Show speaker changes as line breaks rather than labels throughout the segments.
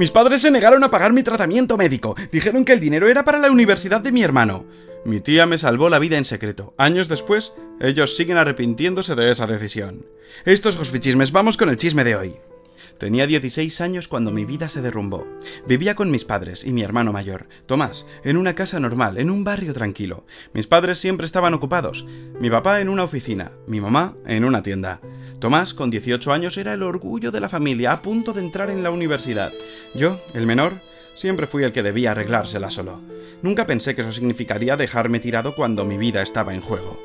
Mis padres se negaron a pagar mi tratamiento médico. Dijeron que el dinero era para la universidad de mi hermano. Mi tía me salvó la vida en secreto. Años después, ellos siguen arrepintiéndose de esa decisión. Estos hospichismes, vamos con el chisme de hoy. Tenía 16 años cuando mi vida se derrumbó. Vivía con mis padres y mi hermano mayor, Tomás, en una casa normal, en un barrio tranquilo. Mis padres siempre estaban ocupados. Mi papá en una oficina, mi mamá en una tienda. Tomás, con 18 años, era el orgullo de la familia, a punto de entrar en la universidad. Yo, el menor, siempre fui el que debía arreglársela solo. Nunca pensé que eso significaría dejarme tirado cuando mi vida estaba en juego.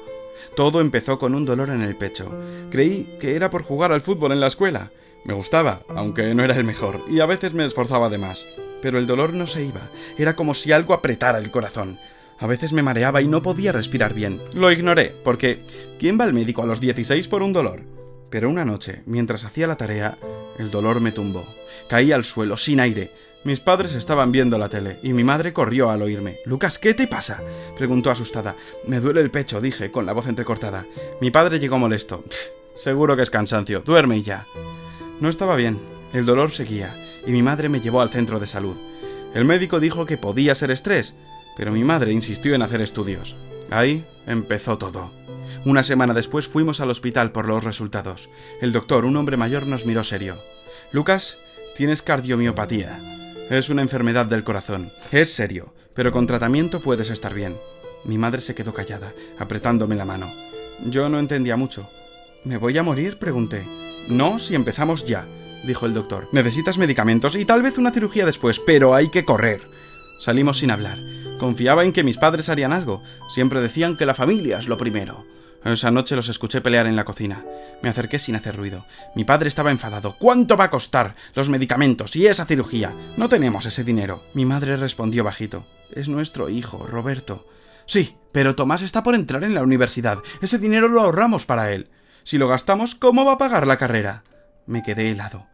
Todo empezó con un dolor en el pecho. Creí que era por jugar al fútbol en la escuela. Me gustaba, aunque no era el mejor, y a veces me esforzaba de más. Pero el dolor no se iba. Era como si algo apretara el corazón. A veces me mareaba y no podía respirar bien. Lo ignoré, porque ¿quién va al médico a los 16 por un dolor? Pero una noche, mientras hacía la tarea, el dolor me tumbó. Caí al suelo, sin aire. Mis padres estaban viendo la tele, y mi madre corrió al oírme. «Lucas, ¿qué te pasa?», preguntó asustada. «Me duele el pecho», dije, con la voz entrecortada. Mi padre llegó molesto. «Seguro que es cansancio, duerme y ya». No estaba bien, el dolor seguía, y mi madre me llevó al centro de salud. El médico dijo que podía ser estrés, pero mi madre insistió en hacer estudios. Ahí empezó todo. Una semana después fuimos al hospital por los resultados. El doctor, un hombre mayor, nos miró serio. «Lucas, tienes cardiomiopatía. Es una enfermedad del corazón. Es serio, pero con tratamiento puedes estar bien». Mi madre se quedó callada, apretándome la mano. Yo no entendía mucho. «¿Me voy a morir?», pregunté. «No, si empezamos ya», dijo el doctor. «Necesitas medicamentos y tal vez una cirugía después, pero hay que correr». Salimos sin hablar. Confiaba en que mis padres harían algo. Siempre decían que la familia es lo primero. Esa noche los escuché pelear en la cocina. Me acerqué sin hacer ruido. Mi padre estaba enfadado. «¿Cuánto va a costar los medicamentos y esa cirugía? No tenemos ese dinero». Mi madre respondió bajito. «Es nuestro hijo, Roberto». «Sí, pero Tomás está por entrar en la universidad. Ese dinero lo ahorramos para él. Si lo gastamos, ¿cómo va a pagar la carrera?». Me quedé helado.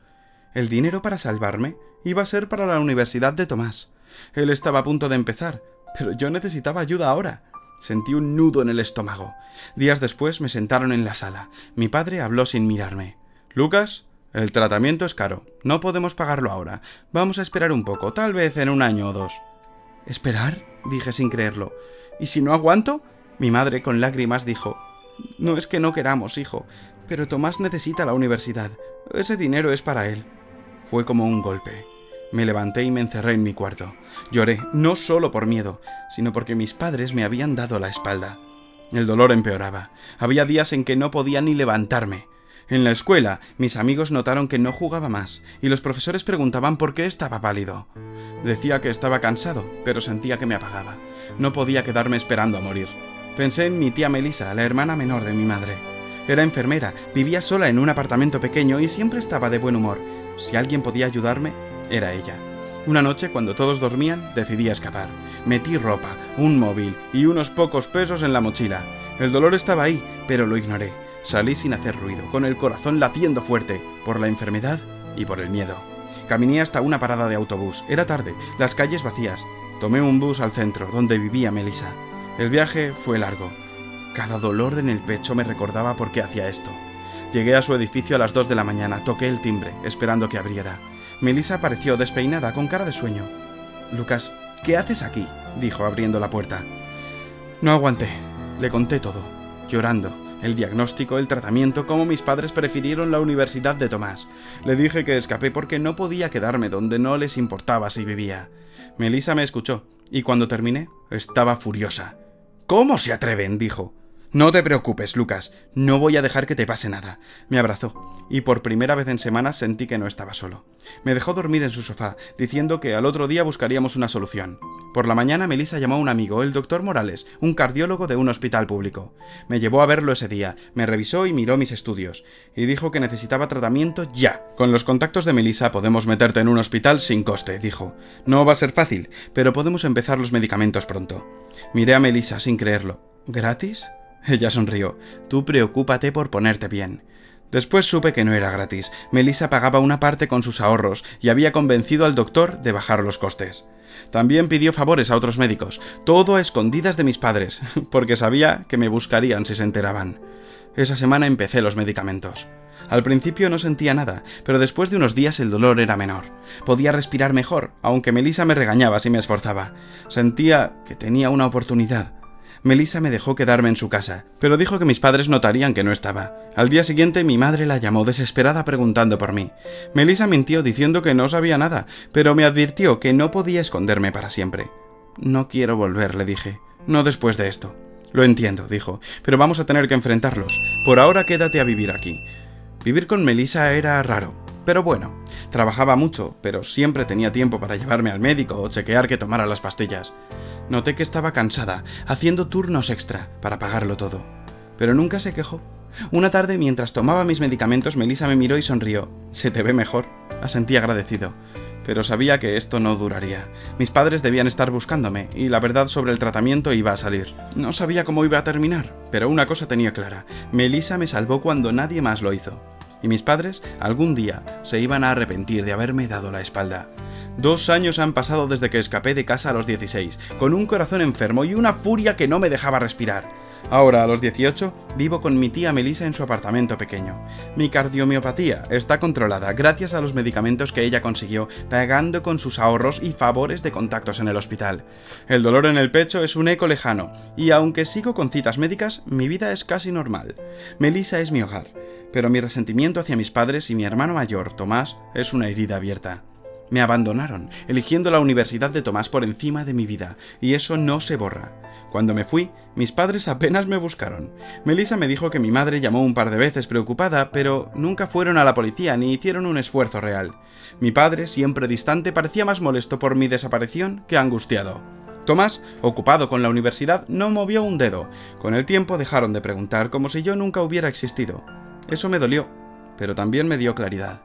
El dinero para salvarme iba a ser para la universidad de Tomás. Él estaba a punto de empezar, pero yo necesitaba ayuda ahora. Sentí un nudo en el estómago. Días después me sentaron en la sala. Mi padre habló sin mirarme. «Lucas, el tratamiento es caro. No podemos pagarlo ahora. Vamos a esperar un poco, tal vez en 1 año o 2». «¿Esperar?», dije sin creerlo. «¿Y si no aguanto?». Mi madre, con lágrimas, dijo: «No es que no queramos, hijo, pero Tomás necesita la universidad. Ese dinero es para él». Fue como un golpe. Me levanté y me encerré en mi cuarto. Lloré, no solo por miedo, sino porque mis padres me habían dado la espalda. El dolor empeoraba. Había días en que no podía ni levantarme. En la escuela, mis amigos notaron que no jugaba más, y los profesores preguntaban por qué estaba pálido. Decía que estaba cansado, pero sentía que me apagaba. No podía quedarme esperando a morir. Pensé en mi tía Melissa, la hermana menor de mi madre. Era enfermera, vivía sola en un apartamento pequeño y siempre estaba de buen humor. Si alguien podía ayudarme, era ella. Una noche, cuando todos dormían, decidí escapar. Metí ropa, un móvil y unos pocos pesos en la mochila. El dolor estaba ahí, pero lo ignoré. Salí sin hacer ruido, con el corazón latiendo fuerte, por la enfermedad y por el miedo. Caminé hasta una parada de autobús. Era tarde, las calles vacías. Tomé un bus al centro, donde vivía Melissa. El viaje fue largo. Cada dolor en el pecho me recordaba por qué hacía esto. Llegué a su edificio a las 2 de la mañana, toqué el timbre, esperando que abriera. Melissa apareció despeinada, con cara de sueño. «Lucas, ¿qué haces aquí?», dijo, abriendo la puerta. No aguanté. Le conté todo, llorando. El diagnóstico, el tratamiento, cómo mis padres prefirieron la universidad de Tomás. Le dije que escapé porque no podía quedarme donde no les importaba si vivía. Melissa me escuchó, y cuando terminé, estaba furiosa. «¿Cómo se atreven?», dijo. «No te preocupes, Lucas, no voy a dejar que te pase nada». Me abrazó, y por primera vez en semanas sentí que no estaba solo. Me dejó dormir en su sofá, diciendo que al otro día buscaríamos una solución. Por la mañana Melissa llamó a un amigo, el doctor Morales, un cardiólogo de un hospital público. Me llevó a verlo ese día, me revisó y miró mis estudios, y dijo que necesitaba tratamiento ya. «Con los contactos de Melissa podemos meterte en un hospital sin coste», dijo. «No va a ser fácil, pero podemos empezar los medicamentos pronto». Miré a Melissa sin creerlo. «¿Gratis?». Ella sonrió. «Tú preocúpate por ponerte bien». Después supe que no era gratis. Melissa pagaba una parte con sus ahorros y había convencido al doctor de bajar los costes. También pidió favores a otros médicos, todo a escondidas de mis padres, porque sabía que me buscarían si se enteraban. Esa semana empecé los medicamentos. Al principio no sentía nada, pero después de unos días el dolor era menor. Podía respirar mejor, aunque Melissa me regañaba si me esforzaba. Sentía que tenía una oportunidad. Melissa me dejó quedarme en su casa, pero dijo que mis padres notarían que no estaba. Al día siguiente mi madre la llamó desesperada preguntando por mí. Melissa mintió diciendo que no sabía nada, pero me advirtió que no podía esconderme para siempre. No quiero volver, le dije. No después de esto. Lo entiendo, dijo, pero vamos a tener que enfrentarlos. Por ahora quédate a vivir aquí. Vivir con Melissa era raro, pero bueno. Trabajaba mucho, pero siempre tenía tiempo para llevarme al médico o chequear que tomara las pastillas. Noté que estaba cansada, haciendo turnos extra para pagarlo todo. Pero nunca se quejó. Una tarde, mientras tomaba mis medicamentos, Melissa me miró y sonrió. «Se te ve mejor», asentí agradecido. Pero sabía que esto no duraría. Mis padres debían estar buscándome, y la verdad sobre el tratamiento iba a salir. No sabía cómo iba a terminar, pero una cosa tenía clara. Melissa me salvó cuando nadie más lo hizo. Y mis padres, algún día, se iban a arrepentir de haberme dado la espalda. 2 años han pasado desde que escapé de casa a los 16, con un corazón enfermo y una furia que no me dejaba respirar. Ahora, a los 18, vivo con mi tía Melissa en su apartamento pequeño. Mi cardiomiopatía está controlada gracias a los medicamentos que ella consiguió, pagando con sus ahorros y favores de contactos en el hospital. El dolor en el pecho es un eco lejano, y aunque sigo con citas médicas, mi vida es casi normal. Melissa es mi hogar, pero mi resentimiento hacia mis padres y mi hermano mayor, Tomás, es una herida abierta. Me abandonaron, eligiendo la Universidad de Tomás por encima de mi vida, y eso no se borra. Cuando me fui, mis padres apenas me buscaron. Melissa me dijo que mi madre llamó un par de veces preocupada, pero nunca fueron a la policía ni hicieron un esfuerzo real. Mi padre, siempre distante, parecía más molesto por mi desaparición que angustiado. Tomás, ocupado con la universidad, no movió un dedo. Con el tiempo dejaron de preguntar, como si yo nunca hubiera existido. Eso me dolió, pero también me dio claridad.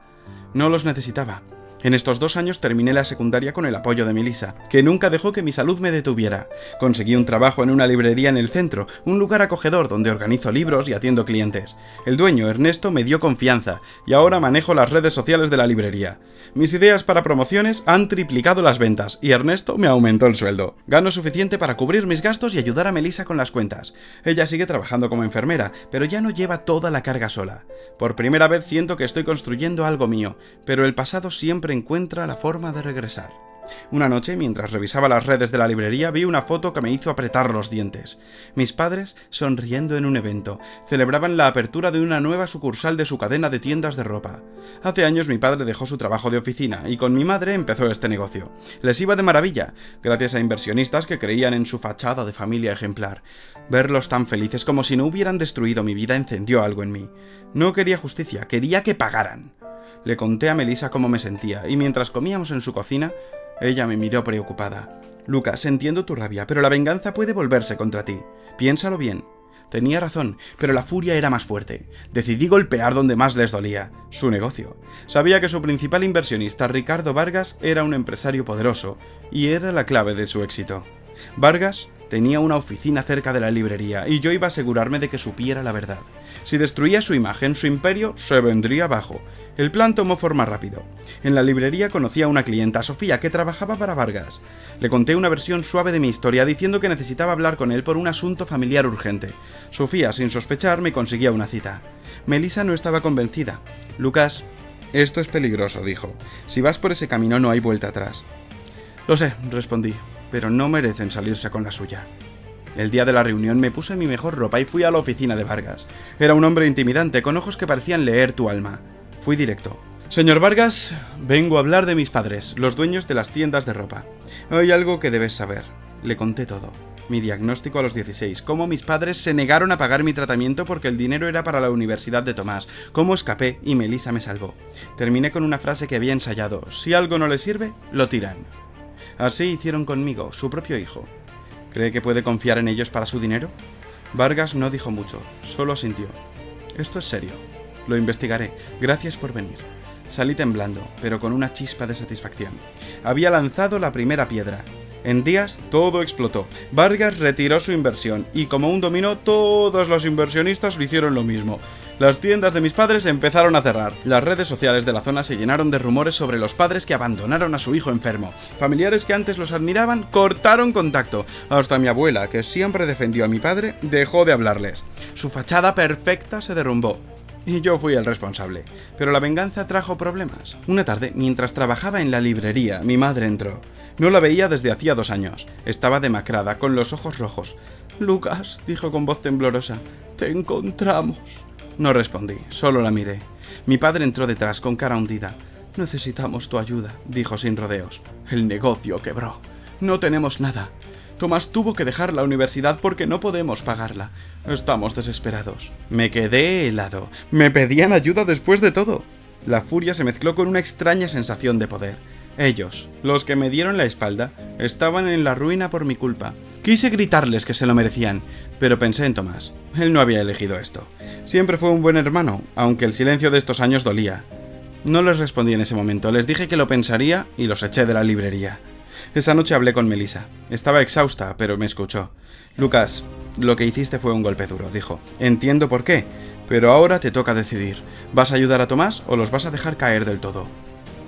No los necesitaba. En estos 2 años terminé la secundaria con el apoyo de Melissa, que nunca dejó que mi salud me detuviera. Conseguí un trabajo en una librería en el centro, un lugar acogedor donde organizo libros y atiendo clientes. El dueño, Ernesto, me dio confianza, y ahora manejo las redes sociales de la librería. Mis ideas para promociones han triplicado las ventas, y Ernesto me aumentó el sueldo. Gano suficiente para cubrir mis gastos y ayudar a Melissa con las cuentas. Ella sigue trabajando como enfermera, pero ya no lleva toda la carga sola. Por primera vez siento que estoy construyendo algo mío, pero el pasado siempre encuentra la forma de regresar. Una noche, mientras revisaba las redes de la librería, vi una foto que me hizo apretar los dientes. Mis padres, sonriendo en un evento, celebraban la apertura de una nueva sucursal de su cadena de tiendas de ropa. Hace años mi padre dejó su trabajo de oficina y con mi madre empezó este negocio. Les iba de maravilla, gracias a inversionistas que creían en su fachada de familia ejemplar. Verlos tan felices como si no hubieran destruido mi vida encendió algo en mí. No quería justicia, quería que pagaran. Le conté a Melissa cómo me sentía, y mientras comíamos en su cocina, ella me miró preocupada. «Lucas, entiendo tu rabia, pero la venganza puede volverse contra ti. Piénsalo bien». Tenía razón, pero la furia era más fuerte. Decidí golpear donde más les dolía, su negocio. Sabía que su principal inversionista, Ricardo Vargas, era un empresario poderoso, y era la clave de su éxito. Vargas tenía una oficina cerca de la librería, y yo iba a asegurarme de que supiera la verdad. Si destruía su imagen, su imperio se vendría abajo. El plan tomó forma rápido. En la librería conocí a una clienta, Sofía, que trabajaba para Vargas. Le conté una versión suave de mi historia, diciendo que necesitaba hablar con él por un asunto familiar urgente. Sofía, sin sospechar, me conseguía una cita. Melissa no estaba convencida. «Lucas, esto es peligroso», dijo. «Si vas por ese camino no hay vuelta atrás». «Lo sé», respondí, «pero no merecen salirse con la suya». El día de la reunión me puse mi mejor ropa y fui a la oficina de Vargas. Era un hombre intimidante, con ojos que parecían leer tu alma. Fui directo. «Señor Vargas, vengo a hablar de mis padres, los dueños de las tiendas de ropa. Hay algo que debes saber». Le conté todo. Mi diagnóstico a los 16, cómo mis padres se negaron a pagar mi tratamiento porque el dinero era para la Universidad de Tomás, cómo escapé y Melissa me salvó. Terminé con una frase que había ensayado: «Si algo no les sirve, lo tiran». Así hicieron conmigo, su propio hijo. ¿Cree que puede confiar en ellos para su dinero? Vargas no dijo mucho, solo asintió. «Esto es serio. Lo investigaré. Gracias por venir». Salí temblando, pero con una chispa de satisfacción. Había lanzado la primera piedra. En días, todo explotó. Vargas retiró su inversión, y como un dominó, todos los inversionistas lo hicieron lo mismo. Las tiendas de mis padres empezaron a cerrar. Las redes sociales de la zona se llenaron de rumores sobre los padres que abandonaron a su hijo enfermo. Familiares que antes los admiraban cortaron contacto. Hasta mi abuela, que siempre defendió a mi padre, dejó de hablarles. Su fachada perfecta se derrumbó. y yo fui el responsable. Pero la venganza trajo problemas. Una tarde, mientras trabajaba en la librería, mi madre entró. No la veía desde hacía 2 años. Estaba demacrada, con los ojos rojos. «Lucas», dijo con voz temblorosa, «te encontramos». No respondí, solo la miré. Mi padre entró detrás, con cara hundida. «Necesitamos tu ayuda», dijo sin rodeos. «El negocio quebró. No tenemos nada. Tomás tuvo que dejar la universidad porque no podemos pagarla. Estamos desesperados». Me quedé helado. Me pedían ayuda después de todo. La furia se mezcló con una extraña sensación de poder. Ellos, los que me dieron la espalda, estaban en la ruina por mi culpa. Quise gritarles que se lo merecían, pero pensé en Tomás. Él no había elegido esto. Siempre fue un buen hermano, aunque el silencio de estos años dolía. No les respondí en ese momento, les dije que lo pensaría y los eché de la librería. Esa noche hablé con Melissa. Estaba exhausta, pero me escuchó. «Lucas, lo que hiciste fue un golpe duro», dijo. «Entiendo por qué, pero ahora te toca decidir. ¿Vas a ayudar a Tomás o los vas a dejar caer del todo?»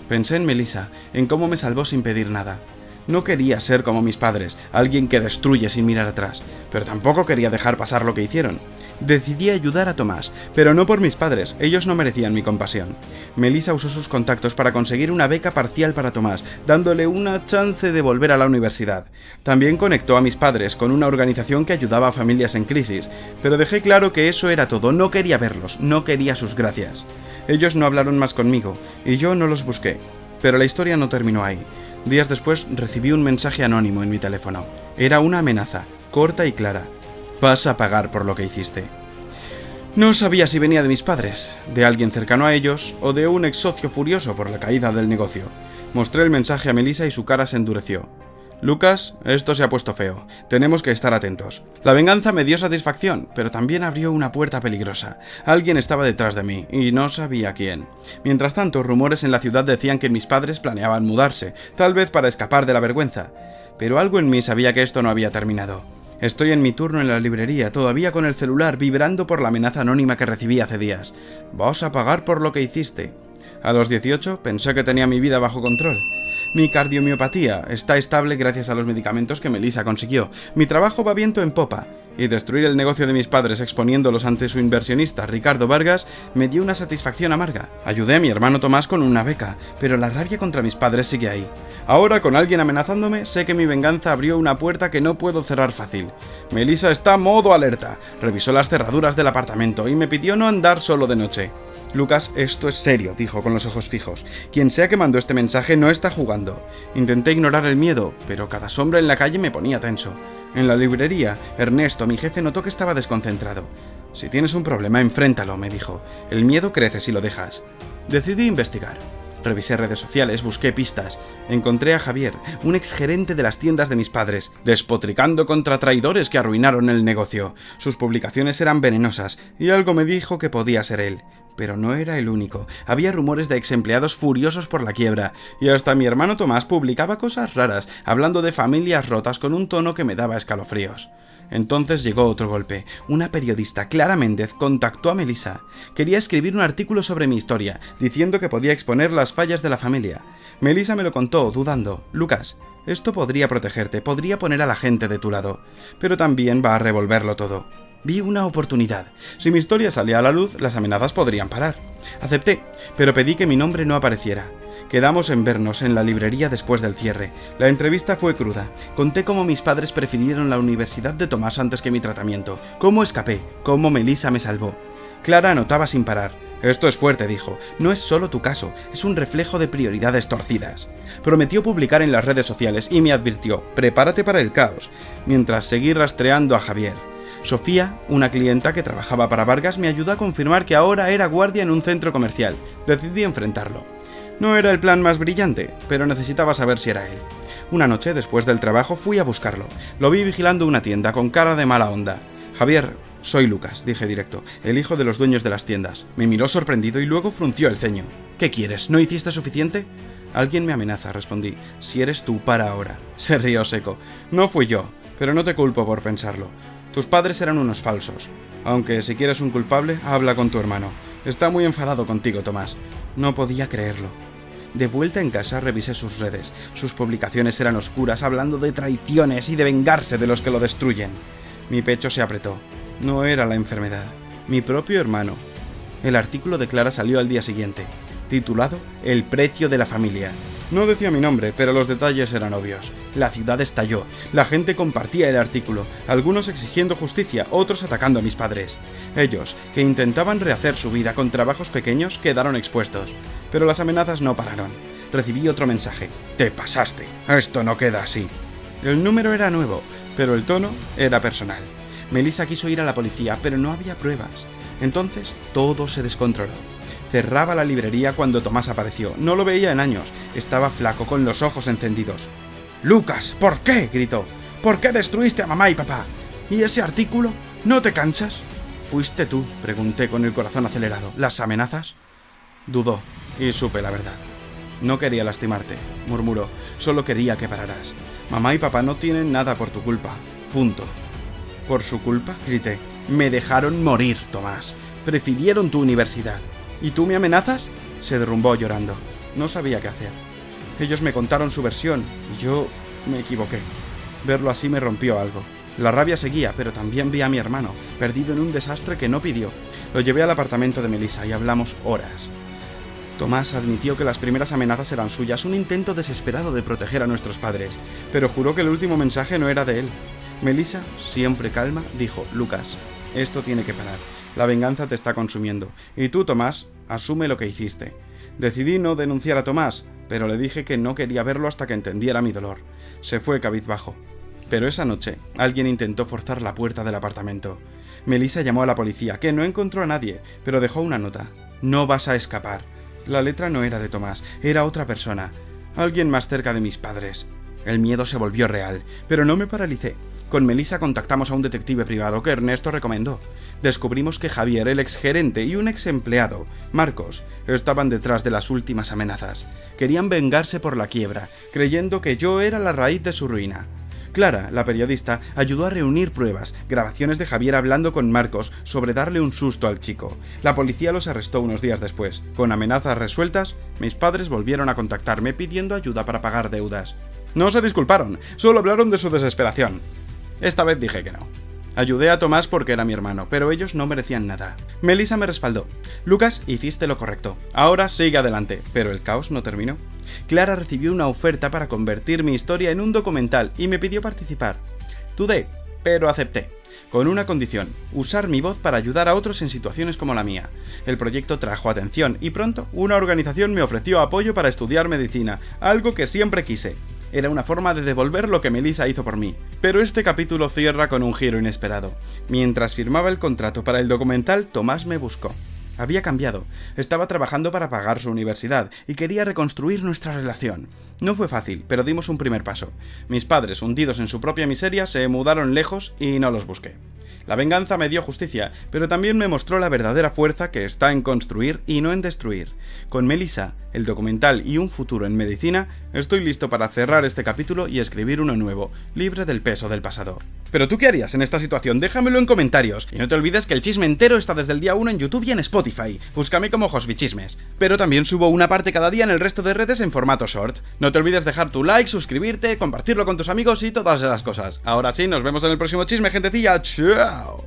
Pensé en Melissa, en cómo me salvó sin pedir nada. No quería ser como mis padres, alguien que destruye sin mirar atrás, pero tampoco quería dejar pasar lo que hicieron. Decidí ayudar a Tomás, pero no por mis padres, ellos no merecían mi compasión. Melissa usó sus contactos para conseguir una beca parcial para Tomás, dándole una chance de volver a la universidad. También conectó a mis padres con una organización que ayudaba a familias en crisis, pero dejé claro que eso era todo, no quería verlos, no quería sus gracias. Ellos no hablaron más conmigo, y yo no los busqué. Pero la historia no terminó ahí. Días después recibí un mensaje anónimo en mi teléfono. Era una amenaza, corta y clara. «Vas a pagar por lo que hiciste». No sabía si venía de mis padres, de alguien cercano a ellos, o de un ex socio furioso por la caída del negocio. Mostré el mensaje a Melissa y su cara se endureció. «Lucas, esto se ha puesto feo. Tenemos que estar atentos». La venganza me dio satisfacción, pero también abrió una puerta peligrosa. Alguien estaba detrás de mí, y no sabía quién. Mientras tanto, rumores en la ciudad decían que mis padres planeaban mudarse, tal vez para escapar de la vergüenza. Pero algo en mí sabía que esto no había terminado. Estoy en mi turno en la librería, todavía con el celular vibrando por la amenaza anónima que recibí hace días. «Vas a pagar por lo que hiciste». A los 18 pensé que tenía mi vida bajo control. Mi cardiomiopatía está estable gracias a los medicamentos que Melissa consiguió. Mi trabajo va viento en popa. Y destruir el negocio de mis padres exponiéndolos ante su inversionista, Ricardo Vargas, me dio una satisfacción amarga. Ayudé a mi hermano Tomás con una beca, pero la rabia contra mis padres sigue ahí. Ahora, con alguien amenazándome, sé que mi venganza abrió una puerta que no puedo cerrar fácil. Melissa está modo alerta. Revisó las cerraduras del apartamento y me pidió no andar solo de noche. «Lucas, esto es serio», dijo con los ojos fijos. «Quien sea que mandó este mensaje no está jugando». Intenté ignorar el miedo, pero cada sombra en la calle me ponía tenso. En la librería, Ernesto, mi jefe, notó que estaba desconcentrado. «Si tienes un problema, enfréntalo», me dijo. «El miedo crece si lo dejas». Decidí investigar. Revisé redes sociales, busqué pistas. Encontré a Javier, un exgerente de las tiendas de mis padres, despotricando contra traidores que arruinaron el negocio. Sus publicaciones eran venenosas, y algo me dijo que podía ser él. Pero no era el único. Había rumores de exempleados furiosos por la quiebra, y hasta mi hermano Tomás publicaba cosas raras, hablando de familias rotas con un tono que me daba escalofríos. Entonces llegó otro golpe. Una periodista, Clara Méndez, contactó a Melissa. Quería escribir un artículo sobre mi historia, diciendo que podía exponer las fallas de la familia. Melissa me lo contó, dudando. «Lucas, esto podría protegerte, podría poner a la gente de tu lado, pero también va a revolverlo todo». Vi una oportunidad. Si mi historia salía a la luz, las amenazas podrían parar. Acepté, pero pedí que mi nombre no apareciera. Quedamos en vernos en la librería después del cierre. La entrevista fue cruda. Conté cómo mis padres prefirieron la universidad de Tomás antes que mi tratamiento, cómo escapé, cómo Melissa me salvó. Clara anotaba sin parar. «Esto es fuerte», dijo. «No es solo tu caso, es un reflejo de prioridades torcidas». Prometió publicar en las redes sociales y me advirtió: «Prepárate para el caos», mientras seguí rastreando a Javier. Sofía, una clienta que trabajaba para Vargas, me ayudó a confirmar que ahora era guardia en un centro comercial. Decidí enfrentarlo. No era el plan más brillante, pero necesitaba saber si era él. Una noche, después del trabajo, fui a buscarlo. Lo vi vigilando una tienda, con cara de mala onda. «Javier, soy Lucas», dije directo, «el hijo de los dueños de las tiendas». Me miró sorprendido y luego frunció el ceño. «¿Qué quieres? ¿No hiciste suficiente?» «Alguien me amenaza», respondí. «Si eres tú, para ahora». Se rió seco. «No fui yo, pero no te culpo por pensarlo. Tus padres eran unos falsos. Aunque si quieres un culpable, habla con tu hermano. Está muy enfadado contigo, Tomás». No podía creerlo. De vuelta en casa revisé sus redes. Sus publicaciones eran oscuras, hablando de traiciones y de vengarse de los que lo destruyen. Mi pecho se apretó. No era la enfermedad. Mi propio hermano. El artículo de Clara salió al día siguiente, titulado El precio de la familia. No decía mi nombre, pero los detalles eran obvios. La ciudad estalló, la gente compartía el artículo, algunos exigiendo justicia, otros atacando a mis padres. Ellos, que intentaban rehacer su vida con trabajos pequeños, quedaron expuestos. Pero las amenazas no pararon. Recibí otro mensaje. Te pasaste. Esto no queda así. El número era nuevo, pero el tono era personal. Melissa quiso ir a la policía, pero no había pruebas. Entonces, todo se descontroló. Cerraba la librería cuando Tomás apareció. No lo veía en años. Estaba flaco, con los ojos encendidos. «Lucas, ¿por qué?», gritó. «¿Por qué destruiste a mamá y papá? ¿Y ese artículo? ¿No te cansas?» «¿Fuiste tú?», pregunté con el corazón acelerado. «¿Las amenazas?» Dudó, y supe la verdad. «No quería lastimarte», murmuró. «Solo quería que pararas. Mamá y papá no tienen nada por tu culpa. Punto». «¿Por su culpa?», grité. «Me dejaron morir, Tomás. Prefirieron tu universidad. ¿Y tú me amenazas?», se derrumbó llorando. No sabía qué hacer. Ellos me contaron su versión, y yo me equivoqué. Verlo así me rompió algo. La rabia seguía, pero también vi a mi hermano, perdido en un desastre que no pidió. Lo llevé al apartamento de Melissa y hablamos horas. Tomás admitió que las primeras amenazas eran suyas, un intento desesperado de proteger a nuestros padres, pero juró que el último mensaje no era de él. Melissa, siempre calma, dijo: «Lucas, esto tiene que parar. La venganza te está consumiendo. Y tú, Tomás, asume lo que hiciste». Decidí no denunciar a Tomás, pero le dije que no quería verlo hasta que entendiera mi dolor. Se fue cabizbajo. Pero esa noche, alguien intentó forzar la puerta del apartamento. Melissa llamó a la policía, que no encontró a nadie, pero dejó una nota. «No vas a escapar». La letra no era de Tomás, era otra persona. Alguien más cerca de mis padres. El miedo se volvió real, pero no me paralicé. Con Melissa contactamos a un detective privado que Ernesto recomendó. Descubrimos que Javier, el exgerente, y un ex empleado, Marcos, estaban detrás de las últimas amenazas. Querían vengarse por la quiebra, creyendo que yo era la raíz de su ruina. Clara, la periodista, ayudó a reunir pruebas, grabaciones de Javier hablando con Marcos sobre darle un susto al chico. La policía los arrestó unos días después. Con amenazas resueltas, mis padres volvieron a contactarme pidiendo ayuda para pagar deudas. No se disculparon, solo hablaron de su desesperación. Esta vez dije que no. Ayudé a Tomás porque era mi hermano, pero ellos no merecían nada. Melissa me respaldó. «Lucas, hiciste lo correcto. Ahora sigue adelante». Pero el caos no terminó. Clara recibió una oferta para convertir mi historia en un documental y me pidió participar. Dudé, pero acepté. Con una condición: usar mi voz para ayudar a otros en situaciones como la mía. El proyecto trajo atención y pronto una organización me ofreció apoyo para estudiar medicina, algo que siempre quise. Era una forma de devolver lo que Melissa hizo por mí. Pero este capítulo cierra con un giro inesperado. Mientras firmaba el contrato para el documental, Tomás me buscó. Había cambiado, estaba trabajando para pagar su universidad y quería reconstruir nuestra relación. No fue fácil, pero dimos un primer paso. Mis padres, hundidos en su propia miseria, se mudaron lejos y no los busqué. La venganza me dio justicia, pero también me mostró la verdadera fuerza que está en construir y no en destruir. Con Melissa, el documental y un futuro en medicina, estoy listo para cerrar este capítulo y escribir uno nuevo, libre del peso del pasado. ¿Pero tú qué harías en esta situación? Déjamelo en comentarios. Y no te olvides que el chisme entero está desde el día 1 en YouTube y en Spotify. Búscame como Josbichismes. Pero también subo una parte cada día en el resto de redes en formato short. No te olvides dejar tu like, suscribirte, compartirlo con tus amigos y todas esas cosas. Ahora sí, nos vemos en el próximo chisme, gentecilla. ¡Chao!